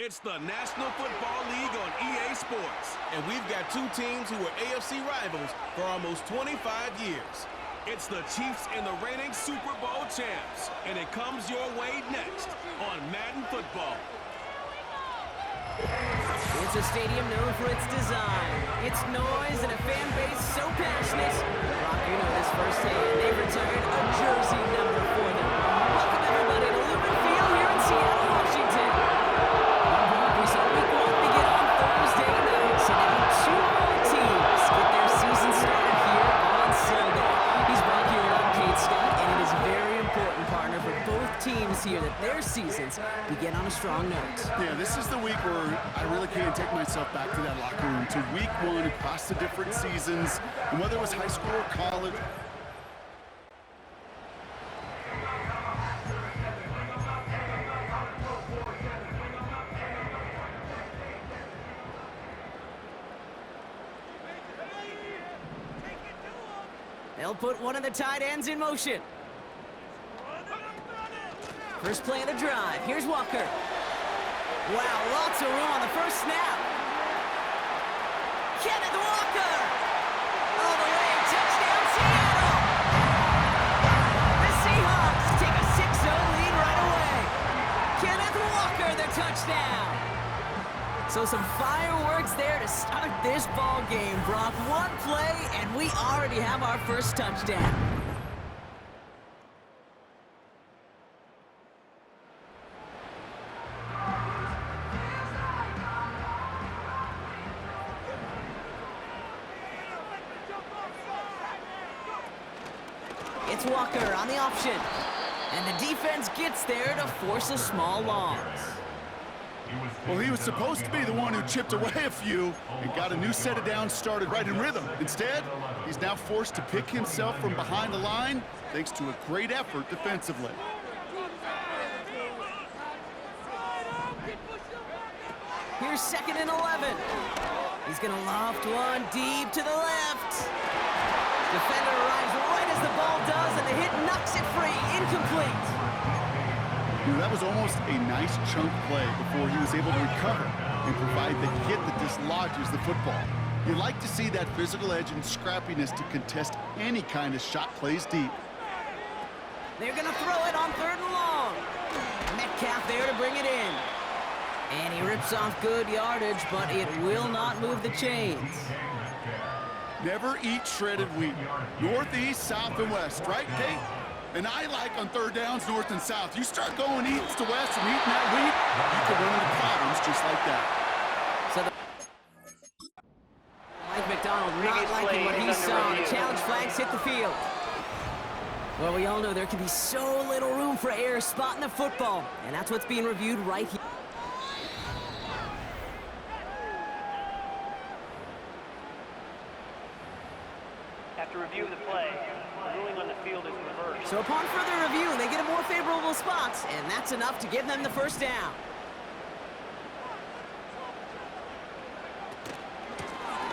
It's the National Football League on EA Sports. And we've got two teams who were AFC rivals for almost 25 years. It's the Chiefs and the reigning Super Bowl champs. And it comes your way next on Madden Football. It's a stadium known for its design, its noise, and a fan base so passionate. Brock, you know this firsthand. They've retired a jersey number for them. Welcome everybody to Lumen Field here in Seattle, Washington. We saw week one begin on Thursday night, so now two more teams get their season started here on Sunday. He's back here at Arcade Scott, and it is very important, partner, for both teams here that their seasons begin on a strong note. Yeah, this is the week where I really can't take myself back to that locker room, to week one across the different seasons, and whether it was high school or college. They'll put one of the tight ends in motion. First play of the drive. Here's Walker. Wow, lots of room on the first snap. Kenneth Walker! All the way, touchdown Seattle! The Seahawks take a 6-0 lead right away. Kenneth Walker, the touchdown! So some fireworks there to start this ball game, Brock. One play, and we already have our first touchdown. It's Walker on the option. And the defense gets there to force a small loss. Well, he was supposed to be the one who chipped away a few and got a new set of downs started right in rhythm. Instead, he's now forced to pick himself from behind the line thanks to a great effort defensively. Here's 2nd and 11. He's going to loft one deep to the left. Defender arrives right as the ball does, and the hit knocks it free. Incomplete. That was almost a nice chunk play before he was able to recover and provide the hit that dislodges the football. You like to see that physical edge and scrappiness to contest any kind of shot plays deep. They're going to throw it on 3rd and long. Metcalf there to bring it in. And he rips off good yardage, but it will not move the chains. Never eat shredded wheat. Northeast, south, and west, right, Kate? And I like on 3rd downs, north and south. You start going east to west and eating that wheat, you can run into problems just like that. So Mike McDonald not liking what he saw. The challenge flags hit the field. Well, we all know there can be so little room for error spotting the football, and that's what's being reviewed right here. After review of the play, the ruling on the field is reversed. So upon further review, they get a more favorable spot, and that's enough to give them the first down.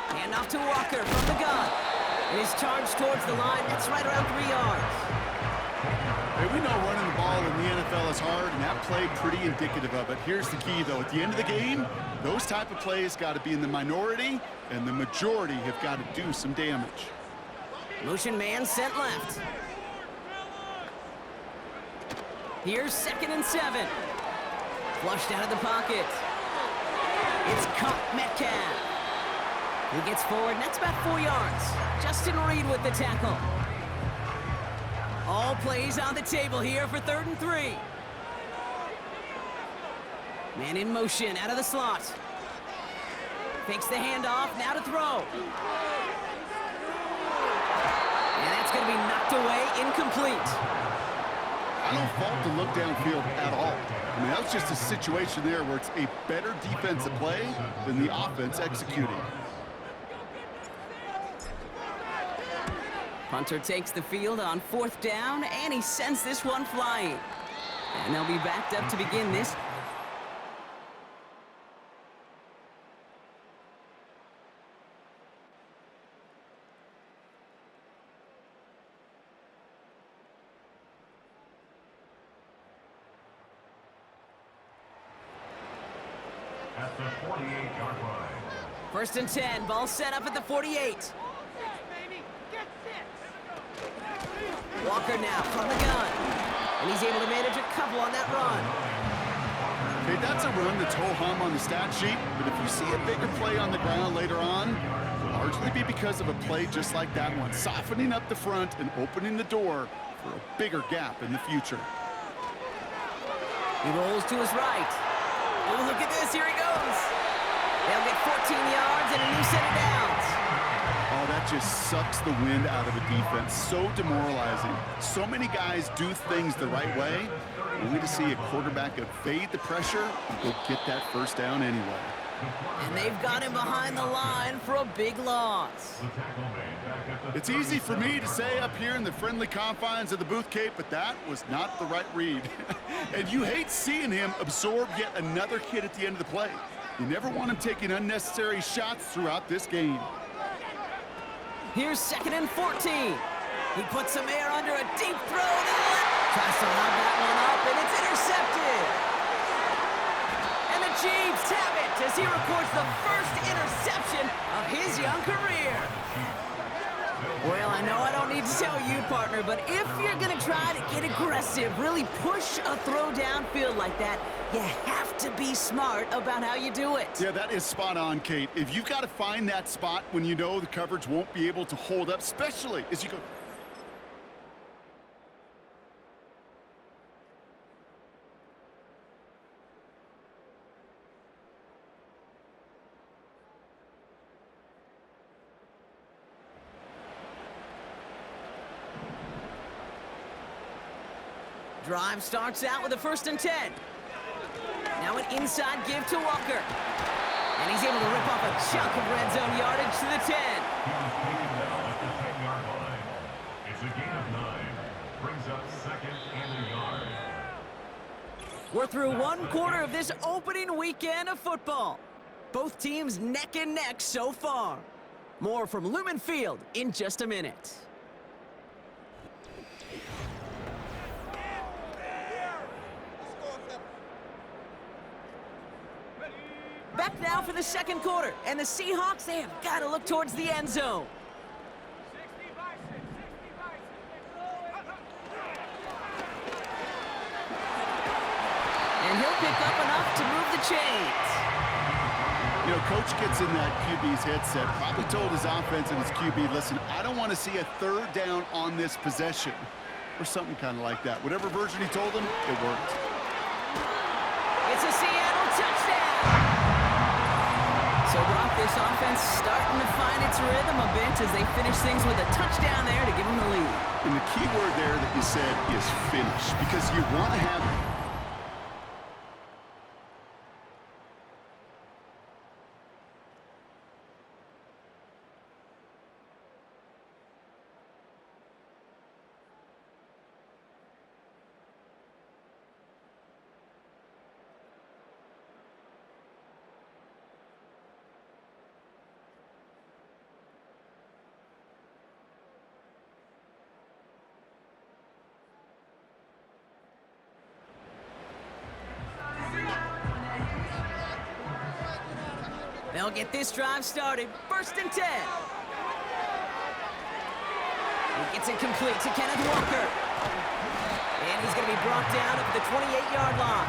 Hand off to Walker from the gun. And he's charged towards the line. That's right around 3 yards. Hey, we know running the ball in the NFL is hard, and that play pretty indicative of it. Here's the key, though. At the end of the game, those type of plays got to be in the minority, and the majority have got to do some damage. Motion man sent left. Here's 2nd and 7. Flushed out of the pocket. It's caught Metcalf. He gets forward, and that's about 4 yards. Justin Reed with the tackle. All plays on the table here for 3rd and 3. Man in motion out of the slot. Fakes the handoff, now to throw. And that's going to be knocked away, incomplete. I don't fault the look downfield at all. I mean, that was just a situation there where it's a better defensive play than the offense executing. Punter takes the field on 4th down, and he sends this one flying. And they'll be backed up to begin this. First and 10, ball set up at the 48. Walker now from the gun. And he's able to manage a couple on that run. Okay, that's a run that's ho-hum on the stat sheet, but if you see a bigger play on the ground later on, it'll largely be because of a play just like that one, softening up the front and opening the door for a bigger gap in the future. He rolls to his right. Oh, look at this. Here he goes. They'll get 14 yards and a new set of downs. Oh, that just sucks the wind out of a defense. So demoralizing. So many guys do things the right way, only to see a quarterback evade the pressure and go get that first down anyway. And they've got him behind the line for a big loss. It's easy for me to say up here in the friendly confines of the Booth Cape, but that was not the right read. And you hate seeing him absorb yet another hit at the end of the play. You never want him taking unnecessary shots throughout this game. Here's 2nd and 14. He puts some air under a deep throw to the left. Tries to lob that one up, and it's intercepted. And the Chiefs have it as he records the first interception of his young career. Well, I know I don't need to tell you, partner, but if you're going to try to get aggressive, really push a throw downfield like that, you have to be smart about how you do it. Yeah, that is spot on, Kate. If you've got to find that spot when you know the coverage won't be able to hold up, especially as you go... Drive starts out with a 1st and 10. Now an inside give to Walker. And he's able to rip off a chunk of red zone yardage to the 10. It's a gain of 9. Brings up 2nd and a yard. We're through one quarter of this opening weekend of football. Both teams neck and neck so far. More from Lumen Field in just a minute. Back now for the 2nd quarter, and the Seahawks, they have got to look towards the end zone. And he'll pick up enough to move the chains. You know, Coach gets in that QB's headset, probably told his offense and his QB, listen, I don't want to see a 3rd down on this possession, or something kind of like that. Whatever version he told him, it worked. It's a Seattle touchdown. So, Brock, this offense starting to find its rhythm a bit as they finish things with a touchdown there to give them the lead. And the key word there that you said is finish, because you want to have... They'll get this drive started. 1st and 10. He gets it complete to Kenneth Walker. And he's going to be brought down at the 28-yard line.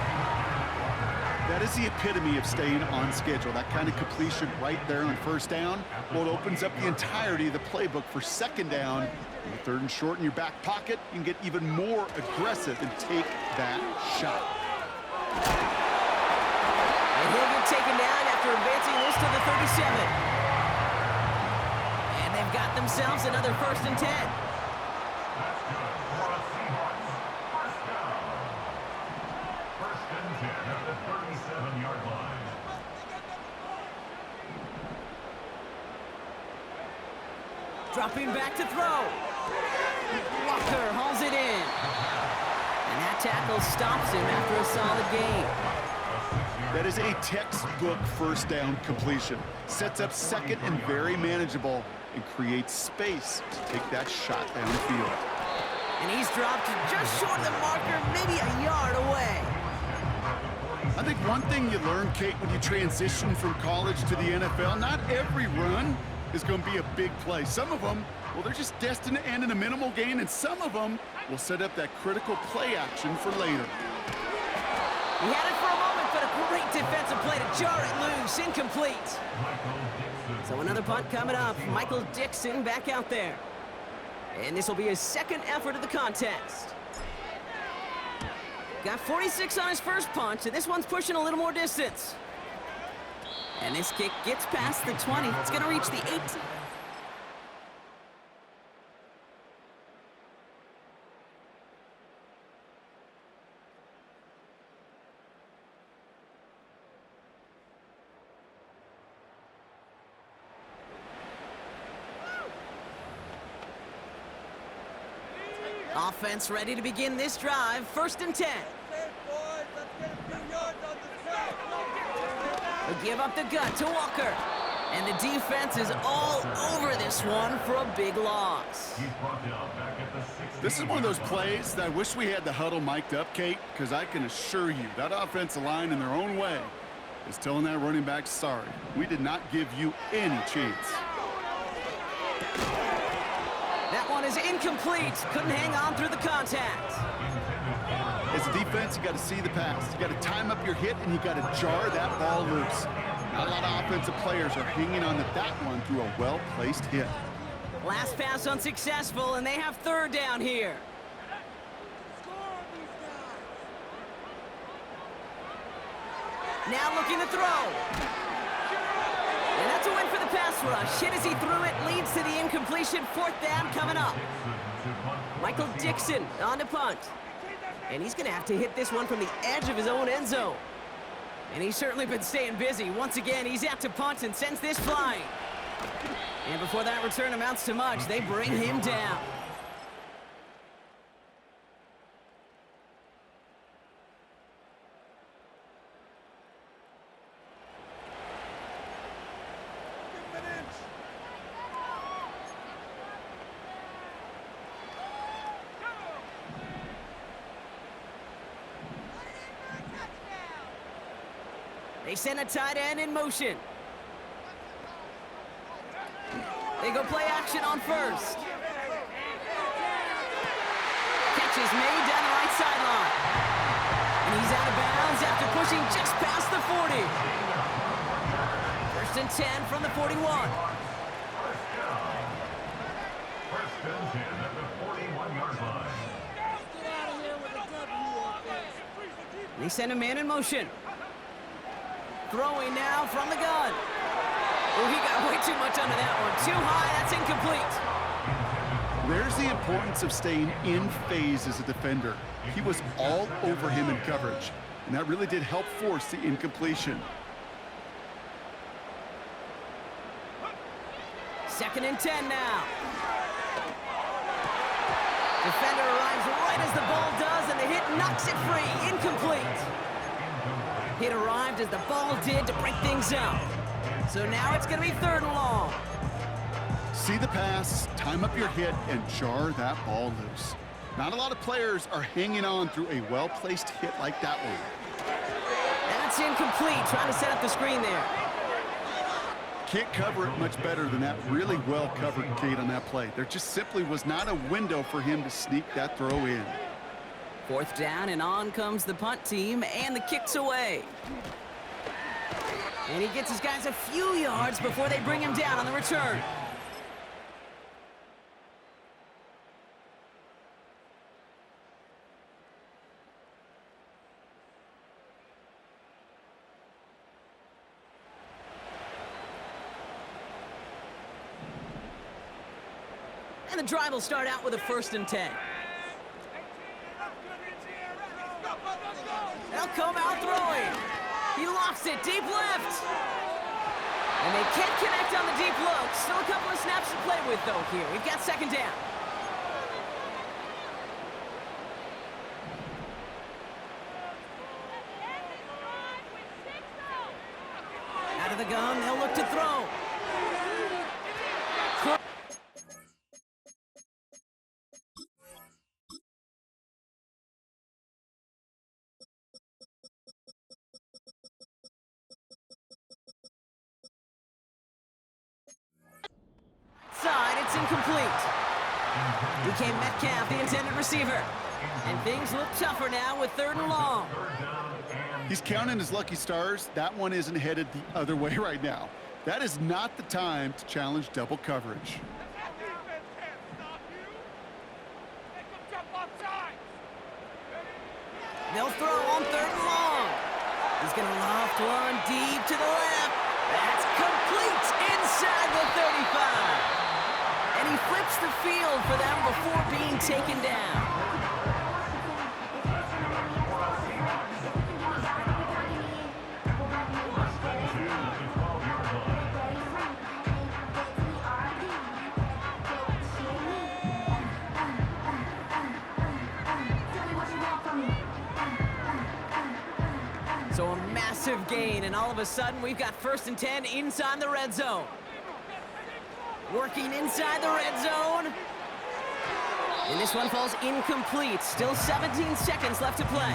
That is the epitome of staying on schedule. That kind of completion right there on 1st down. Well, it opens up the entirety of the playbook for 2nd down. In the 3rd and short in your back pocket, you can get even more aggressive and take that shot. And he'll get taken down after advancing this to the 37. And they've got themselves another 1st and 10. That's good for a Seahawks first down. 1st and 10 at the 37-yard line. Dropping back to throw. Walker hauls it in. And that tackle stops him after a solid gain. That is a textbook 1st down completion. Sets up 2nd and very manageable and creates space to take that shot downfield. And he's dropped just short of the marker, maybe a yard away. I think one thing you learn, Kate, when you transition from college to the NFL, not every run is going to be a big play. Some of them, well, they're just destined to end in a minimal gain, and some of them will set up that critical play action for later. He had it for a moment, but a great defensive play to jar it loose. Incomplete. So another punt coming up. Michael Dixon back out there. And this will be his second effort of the contest. Got 46 on his first punt, and this one's pushing a little more distance. And this kick gets past the 20. It's going to reach the 18. Offense ready to begin this drive. 1st and 10. They give up the gut to Walker. And the defense is all over this one for a big loss. This is one of those plays that I wish we had the huddle mic'd up, Kate, because I can assure you that offensive line in their own way is telling that running back, sorry, we did not give you any chance. That one is incomplete. Couldn't hang on through the contact. As a defense, you got to see the pass. You got to time up your hit, and you got to jar that ball loose. Not a lot of offensive players are hanging on to that one through a well-placed hit. Last pass unsuccessful, and they have 3rd down here. Now looking to throw. And that's a win for the pass rush. Hit as he threw it, leads to the incompletion. 4th down coming up. Michael Dixon on the punt. And he's going to have to hit this one from the edge of his own end zone. And he's certainly been staying busy. Once again, he's out to punt and sends this flying. And before that return amounts to much, they bring him down. They send a tight end in motion. They go play action on 1st. Catch is made down the right sideline. And he's out of bounds after pushing just past the 40. 1st and 10 from the 41. First and 10 at the 41-yard line. They send a man in motion. Throwing now from the gun. Oh, he got way too much under that one. Too high, that's incomplete. There's the importance of staying in phase as a defender. He was all over him in coverage, and that really did help force the incompletion. 2nd and 10 now. Defender arrives right as the ball does, and the hit knocks it free. Incomplete. Hit arrived as the ball did to break things up. So now it's going to be 3rd and long. See the pass, time up your hit, and jar that ball loose. Not a lot of players are hanging on through a well-placed hit like that one. That's incomplete. Trying to set up the screen there. Can't cover it much better than that really well-covered Kate on that play. There just simply was not a window for him to sneak that throw in. 4th down, and on comes the punt team, and the kick's away. And he gets his guys a few yards before they bring him down on the return. And the drive will start out with a 1st and 10. They'll come out throwing. He lofts it deep left. And they can't connect on the deep look. Still a couple of snaps to play with, though, here. We've got 2nd down. Out of the gun, they'll look to throw. Metcalf, the intended receiver. And things look tougher now with 3rd and long. He's counting his lucky stars. That one isn't headed the other way right now. That is not the time to challenge double coverage. They'll throw on 3rd and long. He's going to loft one deep to the left. That's complete inside the 35. And he flips the field for them before being taken down. So a massive gain, and all of a sudden we've got 1st and 10 inside the red zone. Working inside the red zone. And this one falls incomplete. Still 17 seconds left to play.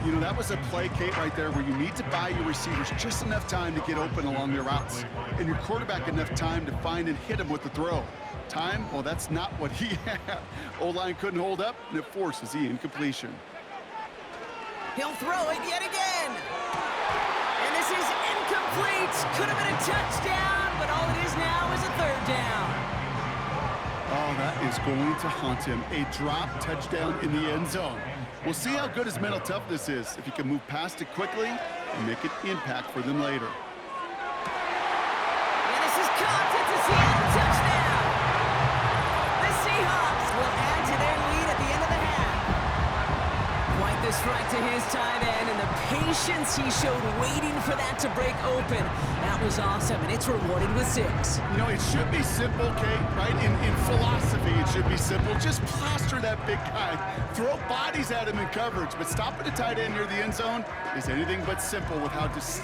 You know, that was a play, Kate, right there where you need to buy your receivers just enough time to get open along their routes. And your quarterback enough time to find and hit him with the throw. Time, well, that's not what he had. O-line couldn't hold up, and it forces the incompletion. He'll throw it yet again. And this is incomplete. Could have been a touchdown, but all it is now is a 3rd down. Oh, that is going to haunt him. A drop touchdown in the end zone. We'll see how good his mental toughness is, if he can move past it quickly and make an impact for them later. And this is caught. It's a Seattle touchdown. The Seahawks will add to their lead at the end of the half. Quite the strike to his tight end, and the patience he showed waiting for that to break open. That was awesome, and it's rewarded with 6. You know, it should be simple, Kate, right? In philosophy, it should be simple. Just plaster that big guy. Throw bodies at him in coverage, but stopping a tight end near the end zone is anything but simple with how just...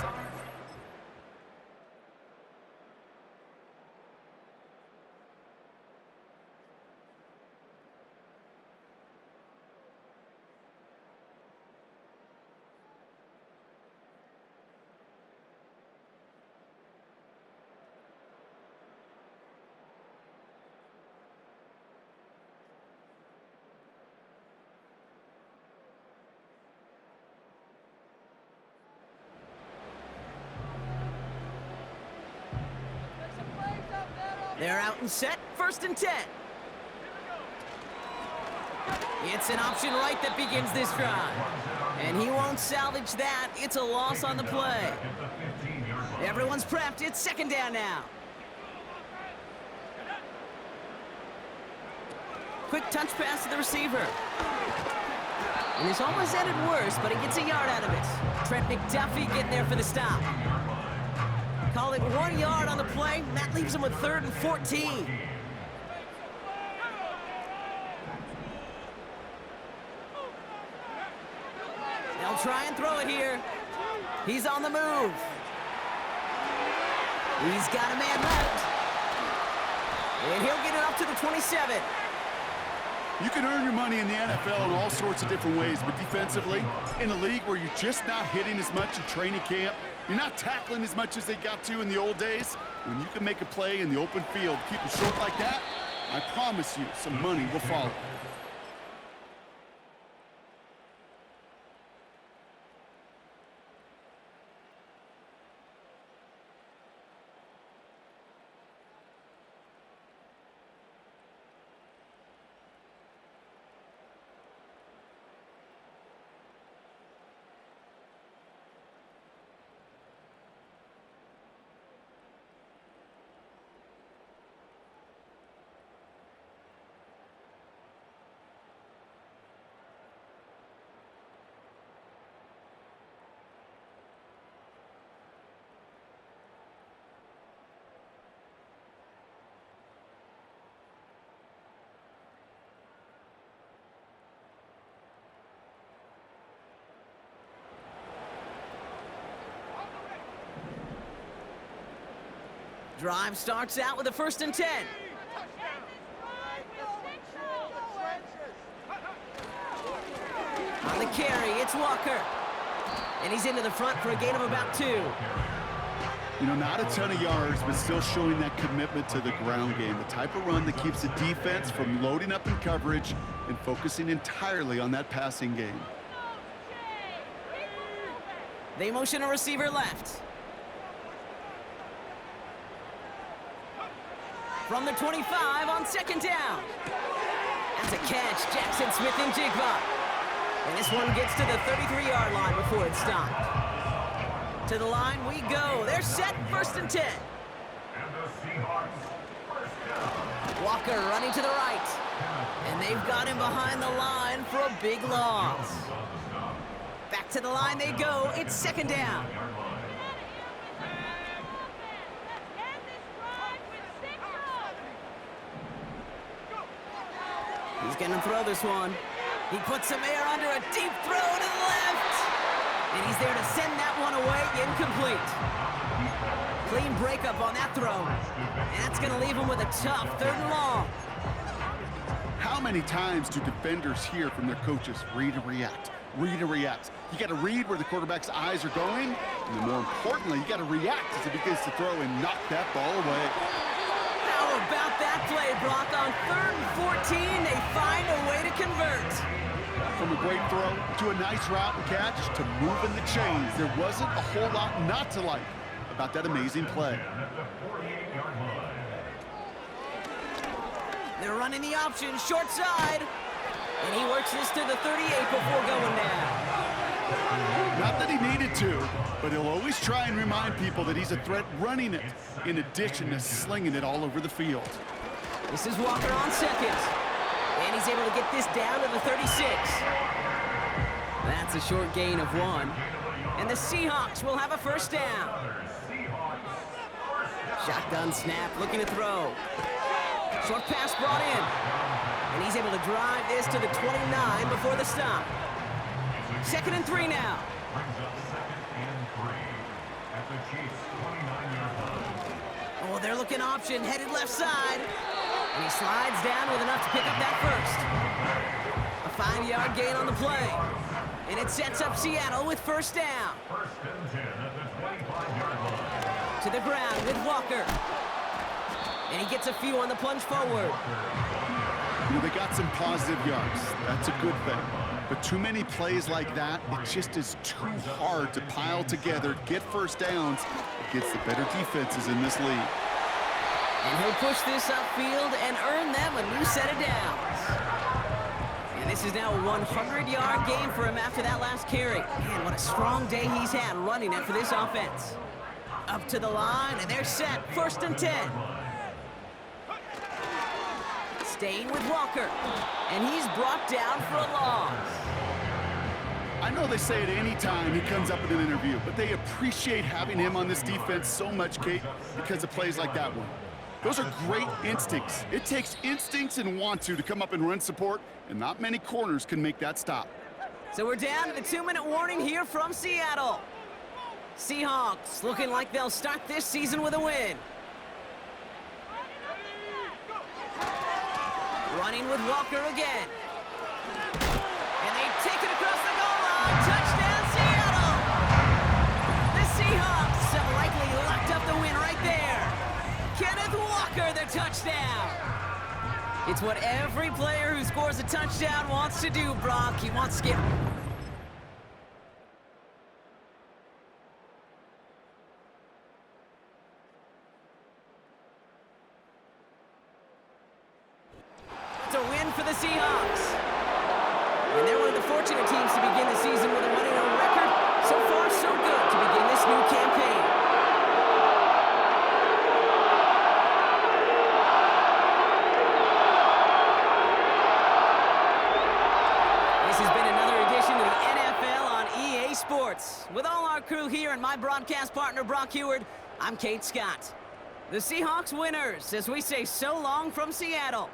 They're out and set, 1st and 10. It's an option right that begins this drive. And he won't salvage that. It's a loss on the play. Everyone's prepped. It's 2nd down now. Quick touch pass to the receiver. And this almost ended worse, but he gets a yard out of it. Trent McDuffie getting there for the stop. Call it 1 yard on the play. That leaves him with 3rd and 14. They'll try and throw it here. He's on the move. He's got a man left. And he'll get it up to the 27. You can earn your money in the NFL in all sorts of different ways, but defensively, in a league where you're just not hitting as much in training camp, you're not tackling as much as they got to in the old days, when you can make a play in the open field, keep it short like that, I promise you some money will follow. Drive starts out with a 1st and 10. On the carry, it's Walker. And he's into the front for a gain of about 2. You know, not a ton of yards, but still showing that commitment to the ground game. The type of run that keeps the defense from loading up in coverage and focusing entirely on that passing game. They motion a receiver left. From the 25 on second down. That's a catch, Jackson Smith and Jigba. And this one gets to the 33-yard line before it's stopped. To the line we go. They're set, 1st and 10. And the Seahawks, first down. Walker running to the right. And they've got him behind the line for a big loss. Back to the line they go. It's 2nd down. He's going to throw this one. He puts some air under a deep throw to the left. And he's there to send that one away, incomplete. Clean breakup on that throw. And that's going to leave him with a tough 3rd and long. How many times do defenders hear from their coaches, read and react, read and react? You got to read where the quarterback's eyes are going, and then more importantly, you got to react as he begins to throw and knock that ball away. How about that play, Brock? On 3rd and 14, they find a way to convert. From a great throw to a nice route and catch to moving the chains, there wasn't a whole lot not to like about that amazing play. They're running the option, short side. And he works this to the 38 before going down. Not that he needed to, but he'll always try and remind people that he's a threat running it, in addition to slinging it all over the field. This is Walker on 2nd. And he's able to get this down to the 36. That's a short gain of 1. And the Seahawks will have a 1st down. Shotgun snap, looking to throw. Short pass brought in. And he's able to drive this to the 29 before the stop. 2nd and 3 now. Brings up 2nd and 3 at the Chiefs' 29-yard line. Oh, they're looking option, headed left side. And he slides down with enough to pick up that 1st. A 5-yard gain on the play. And it sets up Seattle with 1st down. 1st and 10 at the 25-yard line. To the ground with Walker. And he gets a few on the plunge forward. You know, they got some positive yards. That's a good thing. But too many plays like that, it just is too hard to pile together, get 1st downs against the better defenses in this league. And he'll push this upfield and earn them a new set of downs. And this is now a 100-yard game for him after that last carry. Man, what a strong day he's had running it for this offense. Up to the line, and they're set. 1st and 10. Staying with Walker. And he's brought down for a loss. I know they say it any time he comes up in an interview, but they appreciate having him on this defense so much, Kate, because of plays like that one. Those are great instincts. It takes instincts and want to come up and run support, and not many corners can make that stop. So we're down to the 2-minute warning here from Seattle. Seahawks looking like they'll start this season with a win. Running with Walker again. And they take it across the goal line. Touchdown, Seattle! The Seahawks have likely locked up the win right there. Kenneth Walker, the touchdown. It's what every player who scores a touchdown wants to do, Brock. He wants to get... It's a win for the Seahawks. And they're one of the fortunate teams to begin the season with a 1-0 record. So far, so good to begin this new campaign. This has been another edition of the NFL on EA Sports. With all our crew here and my broadcast partner, Brock Heward, I'm Kate Scott. The Seahawks winners as we say so long from Seattle.